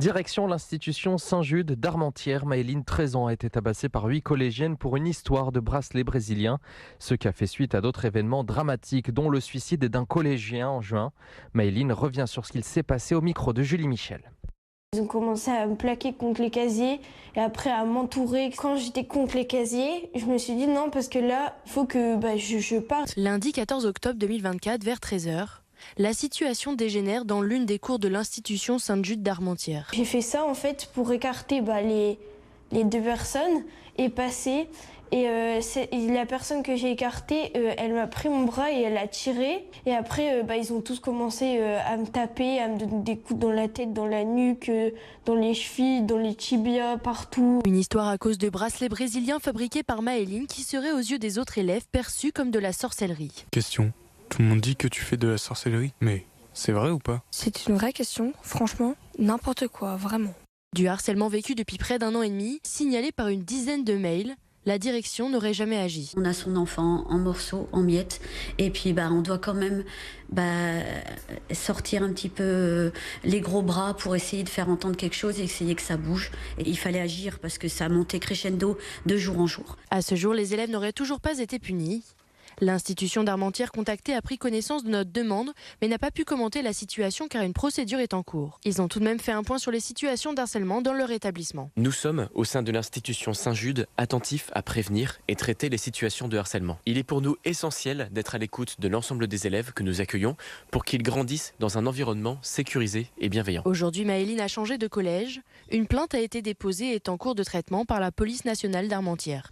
Direction l'institution Saint-Jude d'Armentières. Maëline, 13 ans, a été tabassée par 8 collégiennes pour une histoire de bracelet brésilien. Ce qui a fait suite à d'autres événements dramatiques, dont le suicide d'un collégien en juin. Maëline revient sur ce qu'il s'est passé au micro de Julie Michel. Ils ont commencé à me plaquer contre les casiers et après à m'entourer. Quand j'étais contre les casiers, je me suis dit non, parce que là, il faut que je parte. Lundi 14 octobre 2024, vers 13h, la situation dégénère dans l'une des cours de l'institution Sainte-Jude d'Armentières. J'ai fait ça en fait pour écarter les deux personnes et passer. Et la personne que j'ai écartée, elle m'a pris mon bras et elle a tiré. Et après, ils ont tous commencé à me taper, à me donner des coups dans la tête, dans la nuque, dans les chevilles, dans les tibias, partout. Une histoire à cause de bracelets brésiliens fabriqués par Maëline qui serait aux yeux des autres élèves perçus comme de la sorcellerie. Question. Tout le monde dit que tu fais de la sorcellerie, mais c'est vrai ou pas? C'est une vraie question, franchement, n'importe quoi, vraiment. Du harcèlement vécu depuis près d'un an et demi, signalé par une dizaine de mails, la direction n'aurait jamais agi. On a son enfant en morceaux, en miettes, et puis on doit quand même sortir un petit peu les gros bras pour essayer de faire entendre quelque chose et essayer que ça bouge. Et il fallait agir parce que ça montait crescendo de jour en jour. À ce jour, les élèves n'auraient toujours pas été punis. L'institution d'Armentières contactée a pris connaissance de notre demande, mais n'a pas pu commenter la situation car une procédure est en cours. Ils ont tout de même fait un point sur les situations d'harcèlement dans leur établissement. Nous sommes, au sein de l'institution Saint-Jude, attentifs à prévenir et traiter les situations de harcèlement. Il est pour nous essentiel d'être à l'écoute de l'ensemble des élèves que nous accueillons pour qu'ils grandissent dans un environnement sécurisé et bienveillant. Aujourd'hui, Maëline a changé de collège. Une plainte a été déposée et est en cours de traitement par la police nationale d'Armentières.